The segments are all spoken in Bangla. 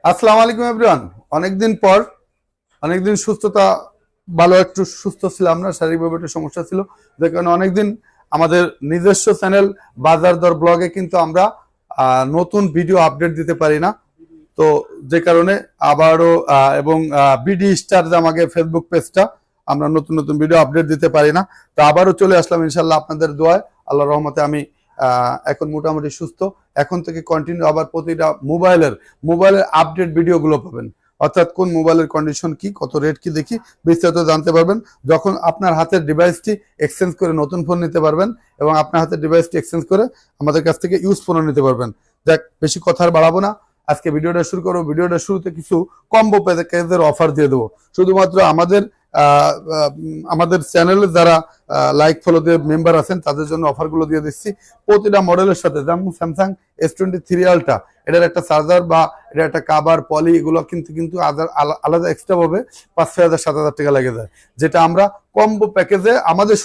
আসসালামু আলাইকুম এভরিওয়ান। অনেকদিন পর, অনেকদিন সুস্থতা, ভালো একটু সুস্থ ছিলাম না, শারীরিকভাবে একটু সমস্যা ছিল, যে কারণে অনেকদিন আমাদের নিজস্ব চ্যানেল বাজার দর ব্লগে কিন্তু আমরা নতুন ভিডিও আপডেট দিতে পারি না। তো যে কারণে আবারও এবং বিডি স্টার যে আমাকে ফেসবুক পেজটা, আমরা নতুন নতুন ভিডিও আপডেট দিতে পারি না। তো আবারও চলে আসলাম ইনশাল্লাহ আপনাদের দোয়ায়, আল্লাহ রহমতে আমি এখন মোটামুটি সুস্থ। এখন থেকে কন্টিনিউ আবার প্রতিটা মোবাইলের আপডেট ভিডিওগুলো পাবেন, অর্থাৎ কোন মোবাইলের কন্ডিশন কি, কত রেট কি দেখি বিস্তারিত জানতে পারবেন। যখন আপনার হাতের ডিভাইসটি এক্সচেঞ্জ করে নতুন ফোন নিতে পারবেন এবং আপনার হাতের ডিভাইসটি এক্সচেঞ্জ করে আমাদের কাছ থেকে ইউজ ফোনও নিতে পারবেন। যাক, বেশি কথা আর বাড়াবো না, আজকে ভিডিওটা শুরু করবো। ভিডিওটা শুরুতে কিছু কম্বো প্যাকেজের অফার দিয়ে দেবো। শুধুমাত্র আমাদের চ্যানেলে যারা লাইক ফলো দিয়ে মেম্বার আছেন তাদের জন্য অফারগুলো দিয়ে দিচ্ছি। প্রতিটা মডেলের সাথে, যেমন স্যামসাং S23 আলট্রা, এটার একটা চার্জার বা এটা একটা কাভার পলি, এগুলো কিন্তু আলাদা এক্সট্রা ভাবে 5,000-7,000 টাকা লেগে যায়, যেটা আমরা কম্বো প্যাকেজে আমাদের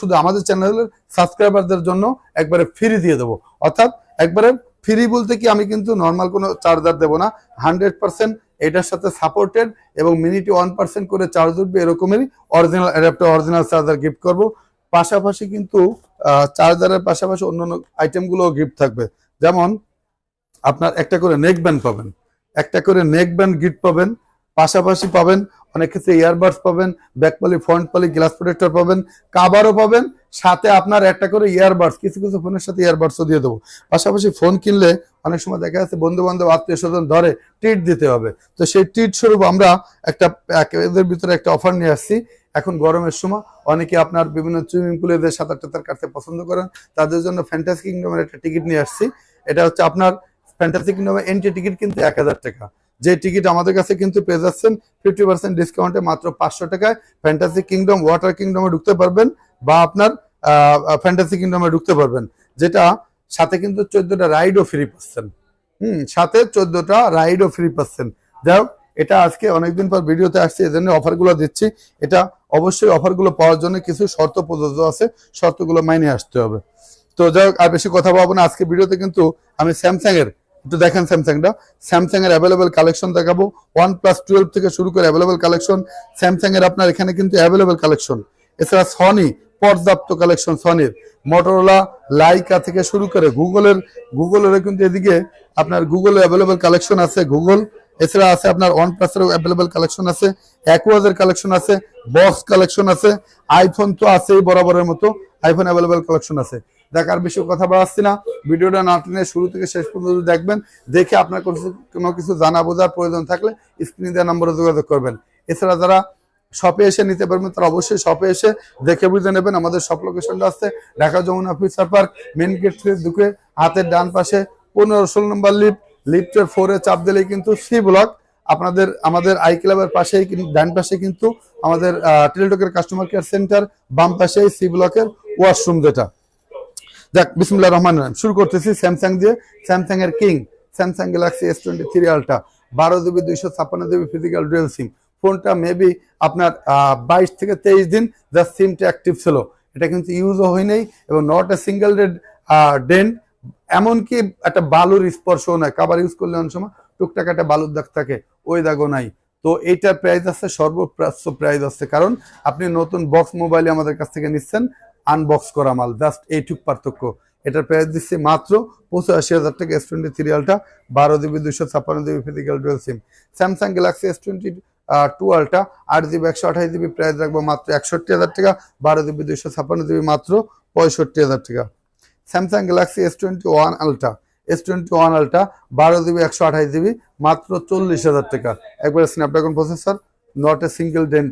চ্যানেলের সাবস্ক্রাইবারদের জন্য একবারে ফ্রি দিয়ে দেবো। অর্থাৎ একবারে ফ্রি বলতে কি, আমি কিন্তু নর্মাল কোনো চার্জার দেবো না, 100% এটার সাথে সাপোর্টেড এবং মিনিটে 1% করে চার্জ উঠবে, এরকমেরই original adapter, original charger gift করব। পাশাপাশি কিন্তু চার্জারের পাশাপাশি অন্যান্য আইটেমগুলো গিফট থাকবে। যেমন আপনার একটা করে নেক ব্যান্ড পাবেন, একটা করে নেক ব্যান্ড গিফট পাবেন, পাশাপাশি পাবেন অনেক ক্ষেত্রে ইয়ারবাডস পাবেন, ব্যাক পলি, ফ্রন্ট পলি, গ্লাস প্রোটেক্টর পাবেন, কাভারও পাবেন, সাথে আপনার একটা করে ইয়ারবাডস, কিছু কিছু ফোনের সাথে ইয়ারবাডসও দিয়ে দেবো। পাশাপাশি ফোন কিনলে অনেক সময় দেখা যাচ্ছে বন্ধু বান্ধব আত্মীয় স্বজন ধরে ট্রিট দিতে হবে, তো সেই ট্রিট স্বরূপ আমরা এদের ভিতরে একটা অফার নিয়ে আসছি। এখন গরমের সময় অনেকে আপনার বিভিন্ন সুইমিং পুলে যে সাঁতার টাতার কাটতে পছন্দ করেন, তাদের জন্য ফ্যান্টাসি কিংডমের একটা টিকিট নিয়ে আসছি। এটা হচ্ছে আপনার ফ্যান্টাসি কিংডমের এন্ট্রি টিকিট কিন্তু 1,000 টাকা, যে টিকিট আমাদের কাছে কিন্তু পেয়ে যাচ্ছেন 50% ডিসকাউন্টে মাত্র 500 টাকায়। ফ্যান্টাসি কিংডম, ওয়াটার কিংডমে ঢুকতে পারবেন বা আপনার ফ্যান্টাসি কিংডমে ঢুকতে পারবেন, যেটা সাথে কিন্তু 14টা রাইডও ফ্রি পাচ্ছেন। সাথে 14টা রাইডও ফ্রি পাচ্ছেন। যাই হোক, এটা আজকে অনেকদিন পর ভিডিওতে আসছে, এই জন্য অফারগুলো দিচ্ছি। এটা অবশ্যই অফারগুলো পাওয়ার জন্য কিছু শর্ত প্রযোজ্য আছে, শর্তগুলো মাইনে আসতে হবে। তো যাই হোক, আর বেশি কথা বলবো না। আজকে ভিডিওতে কিন্তু আমি স্যামসাং এর, একটু দেখেন স্যামসাং এর অ্যাভেলেবেল কালেকশন দেখাবো। OnePlus 12 থেকে শুরু করে অ্যাভেলেবেল কালেকশন স্যামসাং এর, আপনার এখানে কিন্তু অ্যাভেলেবেল কালেকশন। এছাড়া সনি, পর্যাপ্ত কালেকশন সনির, মোটরোলা, লাইকা থেকে শুরু করে গুগলের কিন্তু এদিকে আপনার গুগলের অ্যাভেলেবেল কালেকশন আছে। গুগল এছাড়া আছে আপনার OnePlus এর অ্যাভেলেবেল কালেকশন আছে, অ্যাকুয়াজের কালেকশন আছে, বক্স কালেকশন আছে, আইফোন তো আছেই বরাবরের মতো, আইফোন অ্যাভেলেবেল কালেকশন আছে। দেখার বিষয়ে কথা বাড়াচ্ছি না, ভিডিওটা না টেনে শুরু থেকে শেষ পর্যন্ত দেখবেন। দেখে আপনার কোনো কিছু জানা বোঝার প্রয়োজন থাকলে স্ক্রিনে দেওয়া নম্বরে যোগাযোগ করবেন। এছাড়া যারা শপে এসে নিতে পারবেন তারা অবশ্যই শপে এসে দেখে বুঝে নেবেন। আমাদের শপ লোকেশনটা আছে Dhaka Jamuna future park, main gate থেকে ঢুকে হাতের ডান পাশে 15-16 নম্বর লিফটের 4-এ চাপ দিলেই কিন্তু সি ব্লক। আমাদের আই ক্লাবের পাশেই, ডান পাশে কিন্তু আমাদের টেলিটকের কাস্টমার কেয়ার সেন্টার, বাম পাশে সি ব্লকের ওয়াশরুম যেটা। যাক, বিসমিল্লাহির রহমানির রহিম, শুরু করতেছি স্যামসাং দিয়ে। স্যামসাং এর king Samsung Galaxy S23 ultra, 12GB 256GB physical dual SIM. ফোনটা মেবি আপনার 22 থেকে 23 দিন জাস্ট সিমটা অ্যাক্টিভ ছিল, এটা কিন্তু ইউজও হয় নাই এবং নট এ সিঙ্গেল ডেন্ট, এমনকি একটা বালুর স্পর্শও নাই। কাবার ইউজ করলে অনেক সময় টুকটাক একটা বালুর দাগ থাকে, ওই দাগও নাই। তো এইটার প্রাইস আছে সর্বপ্রাচ্য প্রাইস আছে, কারণ আপনি নতুন বক্স মোবাইলে আমাদের কাছ থেকে নিচ্ছেন আনবক্স করা মাল, জাস্ট এইটুক পার্থক্য। এটার প্রাইস দিচ্ছি মাত্র 85,000 টাকা। S23 ultra, 12GB 256GB physical dual SIM. Samsung Galaxy S22 ultra, 8GB 128GB, price রাখবো মাত্র 61,000 টাকা। 12GB 256GB মাত্র 65,000 টাকা। Samsung Galaxy S21 ultra, 12GB 128GB মাত্র 40,000 টাকা। একবারে Snapdragon processor, not a single dent,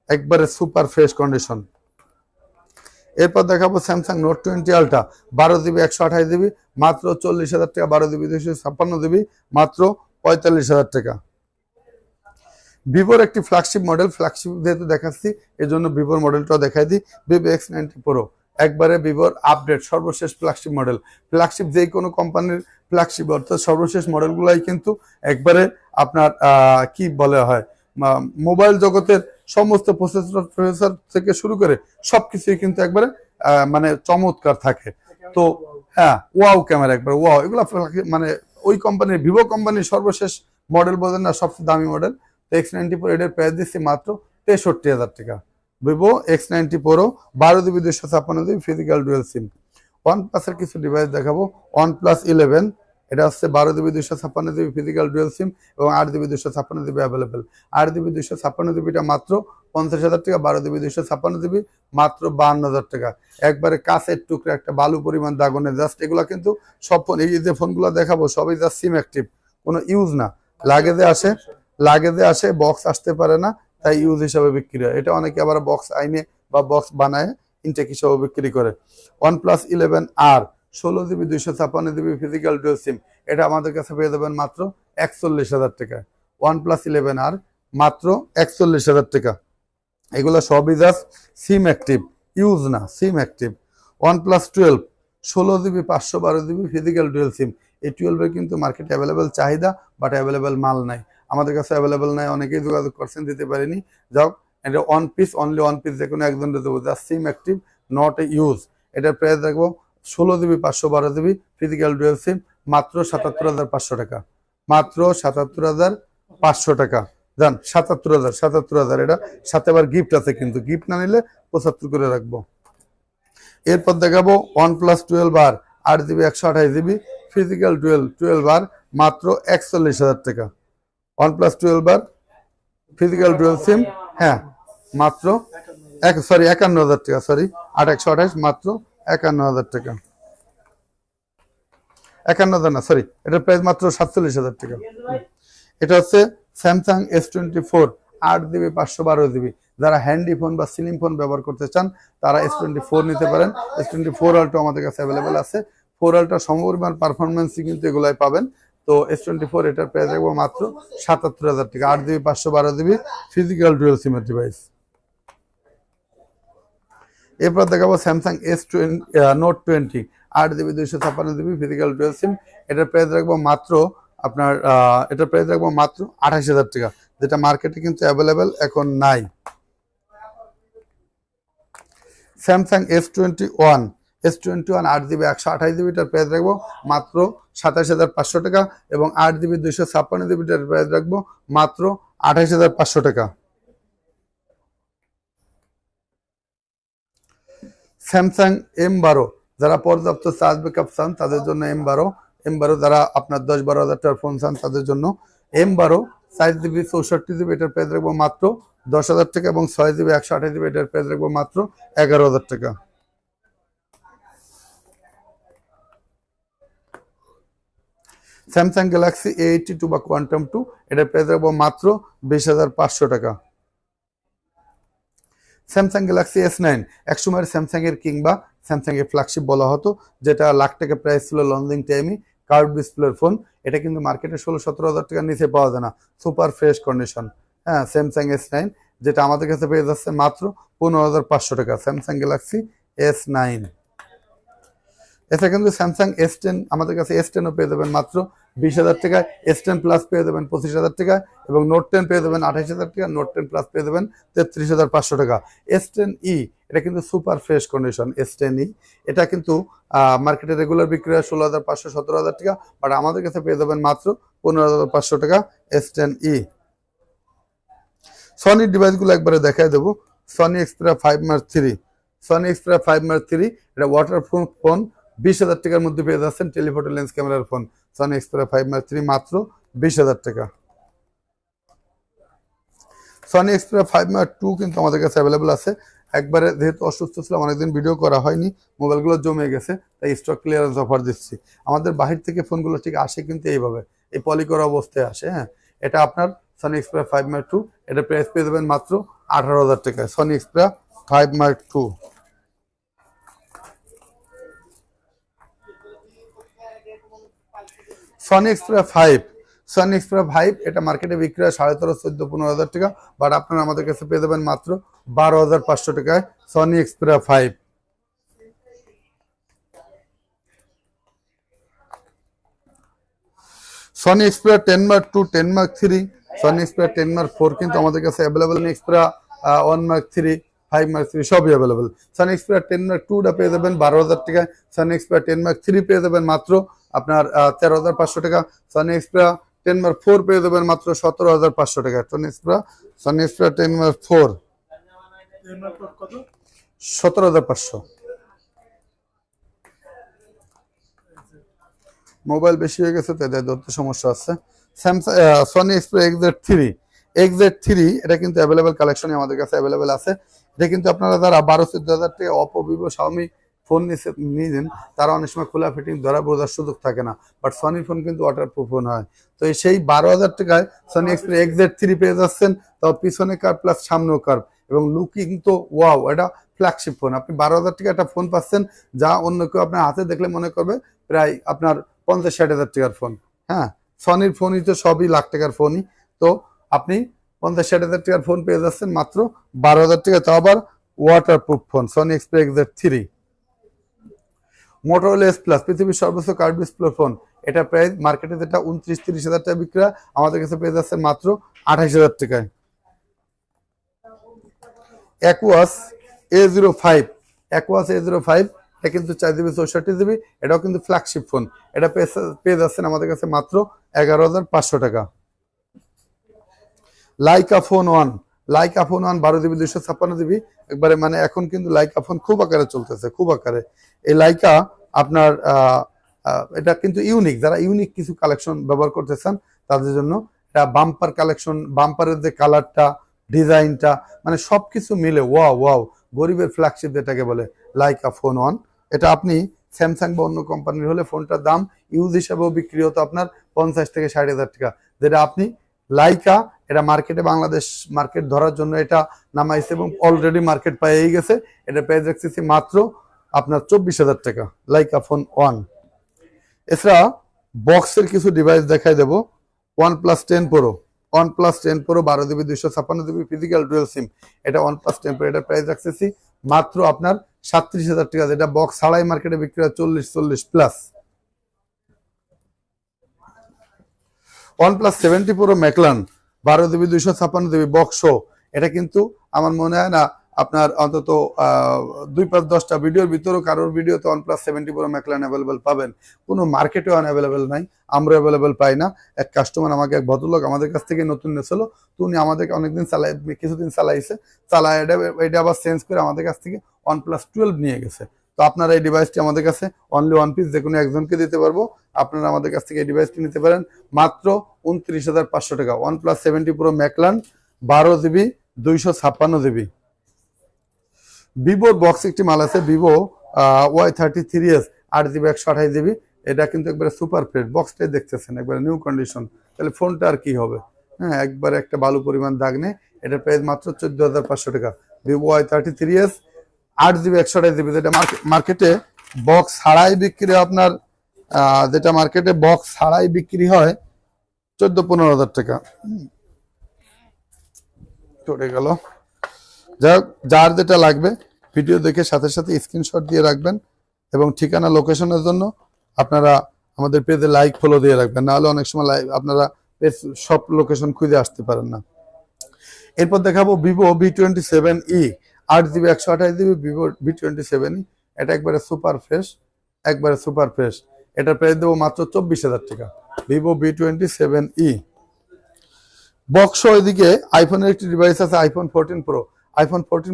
একবারে সুপার ফ্রেশ কন্ডিশন। এরপর দেখাবো Samsung note 20 ultra, 12GB 128GB মাত্র 40,000 টাকা। 12GB 256GB মাত্র 45,000 টাকা। ভিভোর একটি ফ্ল্যাগশিপ মডেল, ফ্ল্যাগশিপ যেহেতু দেখাচ্ছি এই জন্য ভিভোর মডেলটাও দেখাই দিই। ভিভো X90 Pro, একবারে ভিভোর আপডেট সর্বশেষ ফ্ল্যাগশিপ মডেল। ফ্ল্যাগশিপ যেই কোনো কোম্পানির ফ্ল্যাগশিপ অর্থাৎ সর্বশেষ মডেলগুলাই কিন্তু একবারে আপনার কি বলা হয়, মোবাইল জগতের সমস্ত প্রসেসর থেকে শুরু করে সবকিছুই কিন্তু একবারে মানে চমৎকার থাকে। তো হ্যাঁ, ওয়াও ক্যামেরা, একবার ওয়াও, এগুলো মানে ওই কোম্পানির ভিভো কোম্পানির সর্বশেষ মডেল বোঝেন না, সবচেয়ে দামি মডেল। তো X94 এটার প্রাইস দিচ্ছি মাত্র 63,000 টাকা। Vivo X94 12GB 256GB physical dual SIM. OnePlus-এর কিছু ডিভাইস দেখাবো। OnePlus 11, এটা হচ্ছে 12GB 256GB ফিজিক্যাল ডুয়াল সিম এবং 8GB 256GB অ্যাভেলেবেল। 8GB 256GBটা মাত্র 50,000 টাকা, 12GB 256GB মাত্র 52,000 টাকা। একবারে কাছের টুকরা একটা বালু পরিমাণ দাগনে জাস্ট। এগুলা কিন্তু সব ফোন, এই যে ফোনগুলো দেখাবো সবই জাস্ট সিম অ্যাক্টিভ, কোনো ইউজ না। লাগেজে আসে, বক্স আসতে পারে না, তাই ইউজ হিসাবে বিক্রি হয়। এটা অনেকে আবার বক্স আইনে বা বক্স বানায় ইনটেক হিসাবে বিক্রি করে। OnePlus 11R 16GB 256GB physical dual সিম, এটা আমাদের কাছে পেয়ে যাবেন মাত্র 41,000 টাকায়। OnePlus 11R মাত্র 41,000 টাকা। এগুলো সবই জাস্ট সিম অ্যাক্টিভ, ইউজ না, SIM active. OnePlus 12 16GB 512GB physical dual SIM. এই 12-এর কিন্তু মার্কেটে অ্যাভেলেবেল চাহিদা, বাট অ্যাভেলেবেল মাল নাই। আমাদের কাছে অ্যাভেলেবেল নাই, অনেকেই যোগাযোগ করছেন, দিতে পারিনি। যাও, এটা one piece, only one piece, যে কোনো একজনকে দেবো, just SIM active, not a use. এটার প্রাইস রাখবো 16GB 512GB ফিজিক্যাল ডুয়াল সিম মাত্র 77,500 টাকা। মাত্র 77,500 টাকা। জান 77,000। এটা সাথে আবার গিফট আছে, কিন্তু গিফট না নিলে 75 করে রাখবো। এরপর দেখাবো OnePlus 12R 8GB 128GB physical dual 12R মাত্র 41,000 টাকা। OnePlus 12R ফিজিক্যাল ডুয়াল সিম, হ্যাঁ, মাত্র 51,000 টাকা। 8 128 মাত্র 51,000 টাকা। 51,000 না, এটার প্রাইস মাত্র 47,000 টাকা। এটা হচ্ছে স্যামসাং S24 8GB 512GB। যারা হ্যান্ডি ফোন বা সিলিং ফোন ব্যবহার করতে চান তারা S24 নিতে পারেন। S24 Ultra আমাদের কাছে অ্যাভেলেবেল আছে। 4 Ultra সমপরিমাণ পারফরমেন্সই কিন্তু এগুলাই পাবেন। তো S24 এটার প্রাইস রাখবো মাত্র 77,000 টাকা। 8GB 512GB ফিজিক্যাল ডুয়াল সিমের ডিভাইস। এরপর দেখাবো Samsung Note 20 8GB 256GB physical dual SIM. এটার প্রাইস রাখবো মাত্র আপনার 28,000 টাকা, যেটা মার্কেটে কিন্তু অ্যাভেলেবেল এখন নাই। স্যামসাং S21 8GB 128GB এটার প্রাইস রাখবো মাত্র 27,500 টাকা এবং 8GB 256GB এটার প্রাইস রাখবো মাত্র 28,500 টাকা। স্যামসাং M12, যারা পর্যাপ্ত চার্জ ব্যাকআপ চান তাদের জন্য M12, যারা আপনার 10-12 হাজার টাকার ফোন চান তাদের জন্য M12 4GB 64GB এটার প্রাইস রাখবো মাত্র 10,000 টাকা এবং 6GB 128GB এটার প্রাইস রাখবো মাত্র 11,000 টাকা। স্যামসাং গ্যালাক্সি A82 বা কোয়ান্টাম 2 এটার প্রাইস রাখবো মাত্র 20,500 টাকা। স্যামসাং গ্যালাক্সি S9 একসময় স্যামসাং এর কিংবা স্যামসাং এর ফ্ল্যাগশিপ বলা হতো, যেটা লাখ টাকা প্রাইস ছিল লঞ্চিং টাইমে, কার্ভ ডিসপ্লের ফোন। এটা কিন্তু মার্কেটে 16-17 হাজার টাকার নিচে পাওয়া যায় না, সুপার ফ্রেশ কন্ডিশন। হ্যাঁ, স্যামসাং S9, যেটা আমাদের কাছে পেয়ে যাচ্ছে মাত্র 15,500 টাকা। Samsung Galaxy S9। এছাড়া কিন্তু স্যামসাং S10, আমাদের কাছে S10ও পেয়ে যাবেন মাত্র 20,000 টাকায়। S10 প্লাস পেয়ে যাবেন 25,000 টাকা এবং নোট 10 পেয়ে যাবেন 28,000 টাকা। নোট 10 প্লাস পেয়ে যাবেন 33,500 টাকা। S10e, এটা কিন্তু সুপার ফ্রেশ কন্ডিশন। S10e এটা কিন্তু মার্কেটে রেগুলার বিক্রি হয় 16,500 17,000 টাকা, বাট আমাদের কাছে পেয়ে যাবেন মাত্র 15,500 টাকা S10e। সনির ডিভাইসগুলো একবারে দেখাই দেবো। Sony Xperia 5 Mark 3, Sony Xperia 5 Mark 3 এটা ওয়াটারপ্রুফ ফোন, 20,000 টাকার মধ্যে পেয়ে যাচ্ছেন। টেলিফোটো লেন্স ক্যামেরার ফোন সনি এক্সপেরিয়া 5 Mark 3 মাত্র 20,000 টাকা। সনি এক্সপেরিয়া 5 Mark 2 কিন্তু আমাদের কাছে অ্যাভেলেবেল আছে। একবারে যেহেতু অসুস্থ ছিলাম, অনেকদিন ভিডিও করা হয়নি, মোবাইলগুলো জমে গেছে, তাই স্টক ক্লিয়ারেন্স অফার দিচ্ছি। আমাদের বাহির থেকে ফোনগুলো ঠিক আসে কিন্তু এইভাবে, এই পলি করা অবস্থায় আসে। হ্যাঁ, এটা আপনার সনি এক্সপেরিয়া 5 Mark 2, এটা প্রাইস পেয়ে যাবেন মাত্র 18,000 টাকায়। Sony Xperia 5 Mark 2। Sony Xperia 5, Sony Xperia 5 এটা মার্কেটে বিক্রি হয় 13,500 14,15,000 টাকা, বাট আপনারা আমাদের কাছে পেয়ে যাবেন মাত্র 12,500 টাকায় Sony Xperia 5। Sony Xperia 10 Mark 2, 10 Mark 3, Sony Xperia 10 Mark 4 কিন্তু আমাদের কাছে অ্যাভেলেবেল নেই। এক্সপেরিয়া 1 Mark 3, 5 Mark 3 সবই অ্যাভেলেবেল। সনি এক্সপেরিয়া 10 Mark 2টা পেয়ে যাবেন 12,000 টাকায়। সনি এক্সপেরিয়া 10 Mark 3 পেয়ে যাবেন মাত্র আপনার 13,500 টাকা। সনি এক্সপেরিয়া 10 পেয়ে যাবেন মাত্র 17,500 টাকা। সনি এক্সপ্রা 10 17,500। মোবাইল বেশি হয়ে গেছে তাই ধরতে সমস্যা আছে। স্যামসাং সনি এক্সপ্রা XZ3 এটা কিন্তু অ্যাভেলেবেল কালেকশনই আমাদের কাছে অ্যাভেলেবেল আছে। এটা কিন্তু আপনারা যারা 12-14 হাজার টাকা অপো, ভিভো, শাওমি ফোন নিয়েছেন তারা অনেক সময় খোলা ফিটিং ধরা বোঝার সুযোগ থাকে না, বাট সনি ফোন কিন্তু ওয়াটারপ্রুফ ফোন হয়। তো সেই 12,000 টাকায় সনি এক্সপ্রা XZ3 পেয়ে যাচ্ছেন, তাও পিছনে কার্ভ প্লাস সামনেও কার্ভ, এবং লুকিং তো ওয়াও, এটা ফ্ল্যাগশিপ ফোন। আপনি 12,000 টাকা একটা ফোন পাচ্ছেন যা অন্য কেউ আপনার হাতে দেখলে মনে করবে প্রায় আপনার 50-60 হাজার টাকার ফোন। হ্যাঁ, সনির ফোনই তো সবই লাখ টাকার ফোনই, তো আপনি 50-60 হাজার টাকার ফোন পেয়ে যাচ্ছেন মাত্র 12,000 টাকা, তাও আবার waterproof phone Sony এক্সপ্রা XZ3। Motorola S plus পৃথিবীর সর্বোচ্চ কার্ভ ডিসপ্লে ফোন, এটা প্রাইস মার্কেটে যেটা 29-30 হাজার টাকা বিক্রি হয়, আমাদের কাছে পেয়ে যাচ্ছেন মাত্র 28 হাজার টাকায়। অ্যাকুয়াস A05 এটা কিন্তু 4GB 64GB, এটাও কিন্তু ফ্ল্যাগশিপ ফোন, এটা পেয়ে যাচ্ছেন আমাদের কাছে মাত্র 11,500 টাকা। লাইকা ফোন 1 12GB 256GB, একবারে মানে এখন কিন্তু লাইকা ফোন খুব আকারে চলতেছে, খুব আকারে। এই লাইকা আপনার এটা কিন্তু ইউনিক, যারা ইউনিক কিছু কালেকশন ব্যবহার করতে চান তাদের জন্য এটা বাম্পার কালেকশন, বাম্পারের যে কালারটা, ডিজাইনটা, মানে সবকিছু মিলে ওয়াও, গরিবের ফ্ল্যাগশিপ যেটাকে বলে লাইকা ফোন 1। এটা আপনি স্যামসাং বা অন্য কোম্পানির হলে ফোনটার দাম ইউজ হিসাবেও বিক্রি হতো আপনার 50-60 হাজার টাকা, যেটা আপনি লাইকা এটা মার্কেটে, বাংলাদেশ মার্কেট ধরার জন্য এটা নামাইছে এবং অলরেডি মার্কেট পেয়েই গেছে। এটা প্রাইস রাখতেছি মাত্র আপনার 24 হাজার টাকা, লাইকা ফোন 1। এছাড়া বক্সের কিছু ডিভাইস দেখাই দেবো। OnePlus 10 Pro 12GB 256GB physical dual SIM, এটা OnePlus 10 Pro, এটা প্রাইস রাখতেছি মাত্র আপনার 37 হাজার টাকা, যেটা বক্স ছাড়াই মার্কেটে বিক্রি হয় 40 plus. OnePlus 70 Pro ম্যাকলান 12GB 256GB box, এটা কিন্তু আমার মনে হয় না আপনার অন্তত 2-5-10টা ভিডিওর ভিতরেও কারোর ভিডিওতে OnePlus 70 Pro ম্যাকলান অ্যাভেলেবেল পাবেন, কোনো মার্কেটেও অ্যাভেলেবেল নাই, আমরা অ্যাভেলেবেল পাই না। এক কাস্টমার আমাকে, এক ভদ্রলোক আমাদের কাছ থেকে নতুন নিয়েছিল, তো উনি আমাদেরকে অনেকদিন কিছুদিন চালায় এটা আবার চেঞ্জ করে আমাদের কাছ থেকে OnePlus 12 নিয়ে গেছে। তো আপনারা এই ডিভাইসটি আমাদের কাছে অনলি 1 পিস যে কোনো একজনকে দিতে পারবো, আপনারা আমাদের কাছ থেকে এই ডিভাইসটি নিতে পারেন মাত্র 29,500 টাকা। OnePlus 70 Pro ম্যাকলান 12GB 256GB। ভিভোর বক্স একটি মাল আছে, ভিভো Y33s 8GB 128GB, এটা কিন্তু একবারে সুপার ফ্রেশ, বক্সটাই দেখতেছেন একবারে নিউ কন্ডিশন, তাহলে ফোনটা আর কি হবে। হ্যাঁ, একবারে একটা বালু পরিমাণ দাগ নেই, এটা প্রাইস মাত্র 14,500 টাকা। ভিভো Y33s 8GB 128GB, যেটা মার্কেটে বক্স ছাড়াই বিক্রি আপনার, যেটা মার্কেটে বক্স ছাড়াই বিক্রি হয় 14-15 হাজার টাকা। চলে গেল। যার যেটা লাগবে ভিডিও দেখে সাথে সাথে স্ক্রিনশট দিয়ে রাখবেন, এবং ঠিকানা লোকেশনের জন্য আপনারা আমাদের পেজে লাইক ফলো দিয়ে রাখবেন, নাহলে অনেক সময় আপনারা পেজ সব লোকেশন খুঁজে আসতে পারেন না। এরপর দেখাবো Vivo V27e 8GB 128GB Vivo V27e, এটা একবারে সুপার ফ্রেশ, এটার প্রাইস দেবো মাত্র 24 হাজার টাকা, ভিভো V27e। বক্স এদিকে আইফোনের একটি ডিভাইস আছে iPhone 14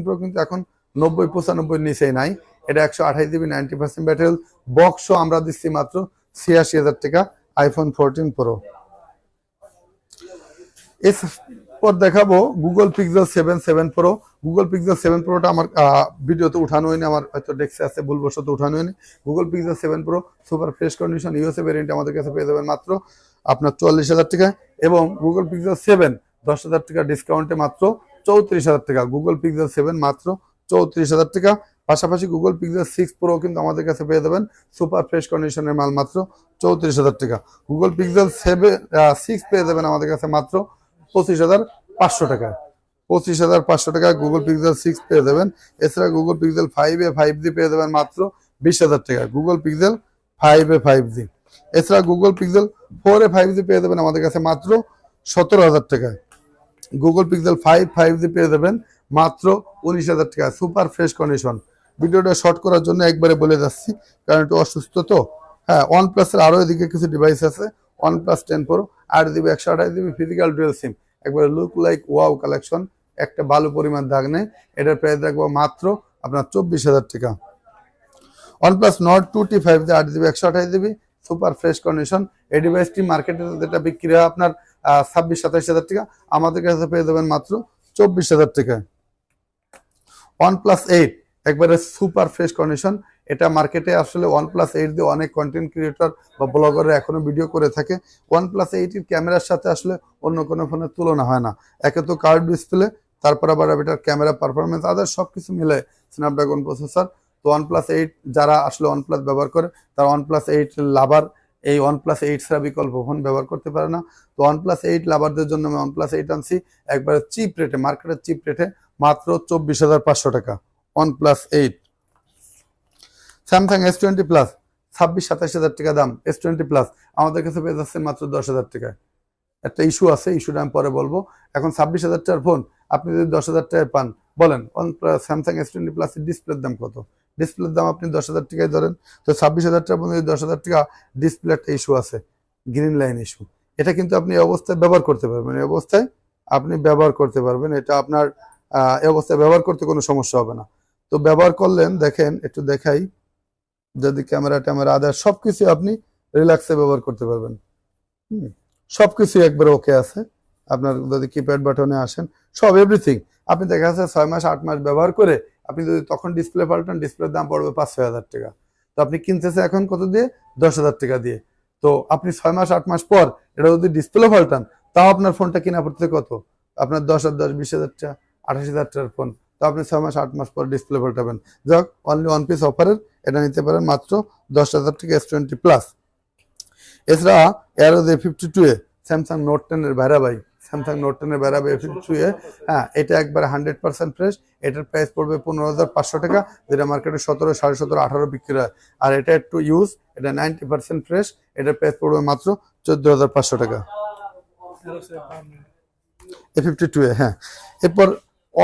Pro কিন্তু এখন 90-95 নিচেই নাই, এটা 128GB 90% ব্যাটারি, বক্স আমরা দিচ্ছি মাত্র 86 হাজার টাকা, iPhone 14 Pro। এরপর দেখাবো Google Pixel 7 Pro। Google Pixel 7 Proটা আমার ভিডিওতে উঠানো হয়নি, আমার হয়তো ডেস্কে আছে, ভুলবশত উঠানো হয়নি। Google Pixel 7 Pro super fresh condition USA variant আমাদের কাছে পেয়ে যাবেন মাত্র আপনার 44 হাজার টাকায়, এবং Google Pixel 7 10 হাজার টাকা ডিসকাউন্টে মাত্র 34 হাজার টাকা। Google Pixel 7 মাত্র 34 হাজার টাকা। পাশাপাশি Google Pixel 6 Pro কিন্তু আমাদের কাছে পেয়ে যাবেন সুপার ফ্রেশ কন্ডিশনের মাল মাত্র 34 হাজার টাকা। Google Pixel 6 পেয়ে যাবেন আমাদের কাছে মাত্র 25,500 টাকায়। 25,500 টাকায় Google Pixel 6 পেয়ে যাবেন। এছাড়া Google Pixel 5a 5G পেয়ে যাবেন মাত্র 20 হাজার টাকায়, Google Pixel 5a 5G। এছাড়া Google Pixel 4a 5G পেয়ে যাবেন আমাদের কাছে মাত্র 17 হাজার টাকায়। Google Pixel 5G পেয়ে যাবেন মাত্র 19 হাজার টাকায়, সুপার ফ্রেশ কন্ডিশন। ভিডিওটা শর্ট করার জন্য একবারে বলে যাচ্ছি, কারণ একটু অসুস্থ তো। হ্যাঁ, OnePlus এর আরো এদিকে কিছু ডিভাইস আছে, OnePlus 10 Pro 8GB 128GB physical dual SIM, একবারে লুক লাইক ওয়াও কালেকশন, একটা ভালো পরিমাণ দাগ নেই। এটার প্রাইস রাখবো মাত্র আপনার 24,000 টাকা। OnePlus Nord 2T 5G 8GB 128GB super fresh condition. এই ডিভাইসটি মার্কেটে যেটা বিক্রি হয় আপনার 26-27,000 টাকা, আমাদের কাছে পেয়ে যাবেন মাত্র 24,000 টাকায়। OnePlus 8 একবারে সুপার ফ্রেশ কন্ডিশন। এটা মার্কেটে আসলে OnePlus 8 দিয়ে অনেক কন্টেন্ট ক্রিয়েটর বা ব্লগাররা এখনো ভিডিও করে থাকে। OnePlus 8 এর ক্যামেরার সাথে আসলে অন্য কোনো ফোনের তুলনা হয় না। একে তো কার্ভ ডিসপ্লে, তারপর আবার এটার ক্যামেরা পারফরমেন্স, আদার সবকিছু মিলে স্ন্যাপড্রাগন প্রসেসর। তো OnePlus 8 যারা আসলে OnePlus ব্যবহার করে তারা OnePlus 8 লাভার, এই OnePlus 8 ছাড়া বিকল্প ফোন ব্যবহার করতে পারে না। তো OnePlus 8 লাভারদের জন্য আমি OnePlus 8 আনছি একবারে চিপ রেটে, মার্কেটের চিপ রেটে মাত্র 24,500 টাকা। OnePlus 8। Samsung S20 Plus 26-27,000 টাকা দাম। S20 Plus আমাদের কাছে পেয়ে যাচ্ছে মাত্র 10,000 টাকায়। একটা ইস্যু আছে, ইস্যুটা আমি পরে বলবো। এখন 26,000 টাকার ফোন আপনি যদি 10,000 টাকায় পান, বলেন Samsung S20 Plus এর ডিসপ্লের দাম কত? ডিসপ্লের দাম আপনি 10,000 টাকায় ধরেন, তো 26,000 টাকার মধ্যে 10,000 টাকা ডিসপ্লে একটা ইস্যু আছে, গ্রিন লাইন ইস্যু। এটা কিন্তু আপনি এই অবস্থায় ব্যবহার করতে পারবেন, এই অবস্থায় আপনি ব্যবহার করতে পারবেন, এটা আপনার এই অবস্থায় ব্যবহার করতে কোনো সমস্যা হবে না। তো ব্যবহার করলেন, দেখেন একটু দেখাই, যদি ক্যামেরা ট্যামেরা আদার সবকিছু আপনি রিল্যাক্সে ব্যবহার করতে পারবেন। সবকিছু একবারে ওকে আছে। আপনার যদি কিপ্যাড বাটনে আসেন, সব এভরিথিং আপনি দেখা যাচ্ছে 6 মাস 8 মাস ব্যবহার করে আপনি যদি তখন ডিসপ্লে পাল্টান, ডিসপ্লের দাম পড়বে 5-6 হাজার টাকা। তো আপনি কিনতেছে এখন কত দিয়ে? 10,000 টাকা দিয়ে। তো আপনি 6 মাস 8 মাস পর এটা যদি ডিসপ্লে পাল্টান, তাও আপনার ফোনটা কিনা পড়তে কত? আপনার 20,000 টাকা, 28,000 টাকার ফোন, তো আপনি 6 মাস 8 মাস পর ডিসপ্লে পাল্টাবেন। যাক, অনলি ওয়ান পিস অফারের এটা নিতে পারেন মাত্র 10,000 টাকা S20 Plus। এছাড়া Aeros A52 এ স্যামসাং নোট 10 এর ভাইরা ভাই, স্যামসাং নোট 10 এর ভাইরা ভাই A52 এ, হ্যাঁ এটা একবার 100% ফ্রেশ। এটার প্রাইস পড়বে 15,500 টাকা, যেটা মার্কেটে 17, 17.5, 18 বিক্রি হয়। আর এটা একটু ইউজ, এটা 90% ফ্রেশ, এটার প্রাইস পড়বে মাত্র 14,500 টাকা A52 এ। হ্যাঁ, এরপর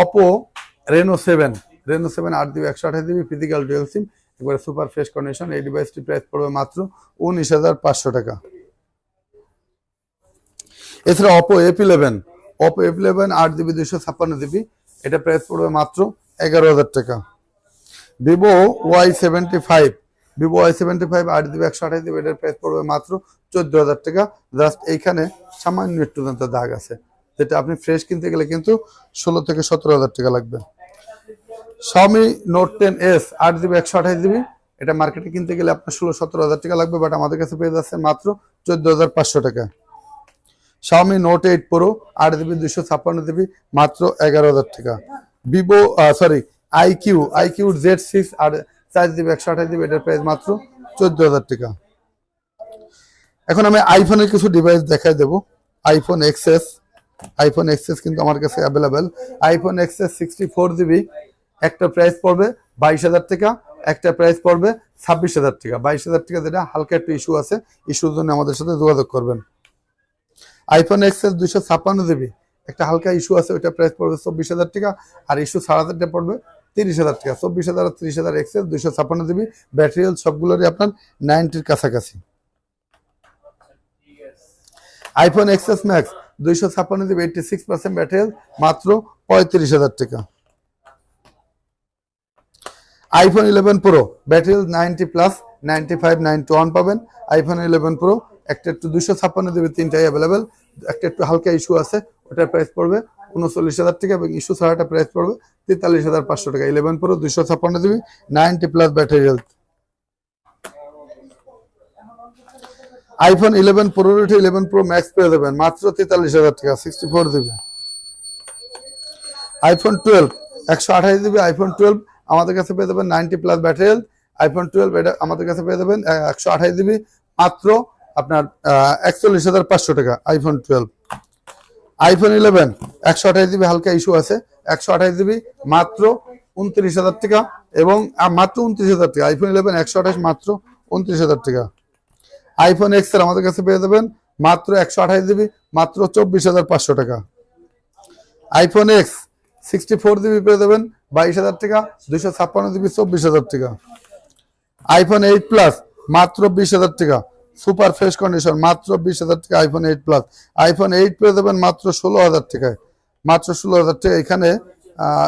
Oppo Reno 7 8GB 128GB physical dual SIM, একবারে সুপার ফ্রেশ কন্ডিশন। এই ডিভাইসটি প্রাইস পড়বে মাত্র 19,500 টাকা। এছাড়া Oppo F11 8GB 256GB, এটা প্রাইস পড়বে মাত্র 11,000 টাকা। Vivo Y75 8GB 128GB, এটার প্রাইস পড়বে মাত্র 14,000 টাকা। জাস্ট এইখানে সামান্য একটু দাগ আছে, যেটা আপনি ফ্রেশ কিনতে গেলে কিন্তু 16,000-17,000 টাকা লাগবে। Xiaomi Note 10s 8GB 128GB, এটা মার্কেটে কিনতে গেলে আপনার 16-17,000 টাকা লাগবে, বাট আমাদের কাছে পেয়ে যাচ্ছে মাত্র 14,500 টাকা। Xiaomi Note 8 Pro 8GB 256GB মাত্র 11,000 টাকা। Vivo iQ Z6 4GB 128GB, এটার প্রাইস মাত্র 14,000 টাকা। এখন আমি আইফোনের কিছু ডিভাইস দেখাই দেব। iPhone XS কিন্তু আমার কাছে অ্যাভেলেবেল। iPhone XS 64GB, একটা প্রাইস পড়বে 22,000 টাকা, একটা প্রাইস পড়বে 26,000 টাকা। 22,000 টাকা যেটা হালকা একটু ইস্যু আছে, ইস্যুর জন্য আমাদের সাথে যোগাযোগ করবেন। iPhone XS 256GB, একটা হালকা ইস্যু আছে, ওইটা প্রাইস পড়বে 24,000 টাকা, আর ইস্যু ছাড়াতে পড়বে 30,000 টাকা। 24,000 আর 30,000 XS 256GB, ব্যাটারি হেলথ সবগুলোরই আপনার 90-র কাছাকাছি। iPhone XS Max 256GB 86% battery health, মাত্র 35,000 টাকা। iPhone 11 Pro ব্যাটারি হেলথ 90+, 95, 91 পাবেন। iPhone 11 Pro একটা একটু 256GB, তিনটাই অ্যাভেলেবেল। একটা একটু হালকা ইস্যু আছে, ওটার প্রাইস পড়বে 39,000 টাকা, এবং ইস্যু ছাড়াটা প্রাইস পড়বে 43,500 টাকা। 11 Pro 256GB 90+ battery health. iPhone 11 Pro 11 Pro Max পেয়ে যাবেন মাত্র 43,000 টাকা, 64GB। iPhone 12 128GB, iPhone 12 আমাদের কাছে পেয়ে যাবেন 90+ ব্যাটারি হেলথ। iPhone 12 এটা আমাদের কাছে পেয়ে যাবেন 128GB মাত্র আপনার 41,500 টাকা। iPhone 12 iPhone 11 128GB, হালকা ইস্যু আছে, 128GB মাত্র 29,000 টাকা, এবং মাত্র 29,000 টাকা। iPhone 11 128 মাত্র 29,000 টাকা। iPhone X আমাদের কাছে পেয়ে যাবেন মাত্র 128GB মাত্র 24,500 টাকা। iPhone X 64GB পেয়ে যাবেন 22,000 টাকা, 256GB 24,000 টাকা। iPhone 8 Plus মাত্র 20,000 টাকা, সুপার ফ্রেশ কন্ডিশন, মাত্র 20,000 টাকা আইফোন 8 প্লাস। আইফোন 8 পেয়ে দেবেন মাত্র 16,000 টাকায়, মাত্র 16,000 টাকা। এখানে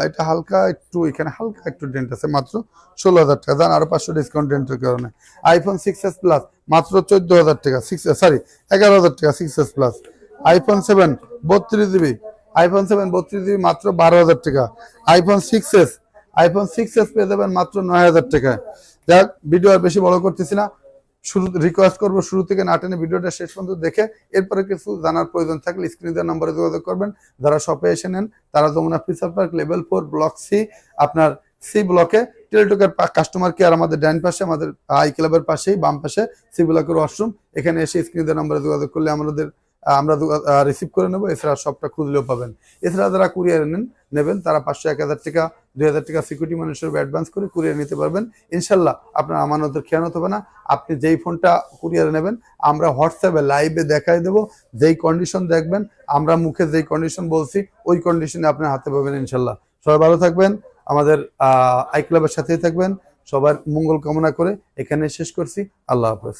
এটা হালকা একটু, এখানে হালকা একটু ডেন্ট আছে, মাত্র 16,000 টাকা দেন, আরো 500 ডিসকাউন্ট ডেন্টের কারণে। আইফোন 6s প্লাস মাত্র 14,000 টাকা, 11,000 টাকা 6s plus. IPhone 7 32 GB, iPhone 7 32 GB মাত্র 12,000 টাকা। আইফোন 6s পেয়ে যাবেন মাত্র 9,000 টাকায়। যাক, ভিডিও আর বেশি বড় করতেছি না, শুরু রিকোয়েস্ট করবো শুরু থেকে না টেনে ভিডিওটা শেষ পর্যন্ত দেখে এরপরে কিছু জানার প্রয়োজন থাকলে স্ক্রিনে দেওয়া নম্বরে যোগাযোগ করবেন। যারা শপে এসে নেন তারা Jamuna future park level 4 block C, আপনার সি ব্লকে টেলিটকের কাস্টমার কেয়ার আমাদের ডাইন পাশে, আমাদের আই ক্লাবের পাশেই বাম পাশে সি ব্লকের ওয়াশরুম। এখানে এসে স্ক্রিনে দেওয়া নম্বরে যোগাযোগ করলে আমরা রিসিভ করে নেবো। এছাড়া সবটা খুঁজলেও পাবেন। এছাড়া যারা কুরিয়ার নেবেন তারা 500, 1,000 টাকা, 2,000 টাকা সিকিউরিটি মানি হিসেবে অ্যাডভান্স করে কুরিয়ার নিতে পারবেন। ইনশাল্লাহ আপনার আমানতের খেয়ানত হবে না। আপনি যেই ফোনটা কুরিয়ারে নেবেন আমরা হোয়াটসঅ্যাপে লাইভে দেখাই দেবো, যেই কন্ডিশন দেখবেন আমরা মুখে যেই কন্ডিশন বলছি ওই কন্ডিশনে আপনার হাতে পাবেন ইনশাল্লাহ। সবাই ভালো থাকবেন, আমাদের আই ক্লাবের সাথেই থাকবেন। সবার মঙ্গল কামনা করে এখানে শেষ করছি। আল্লাহ হাফেজ।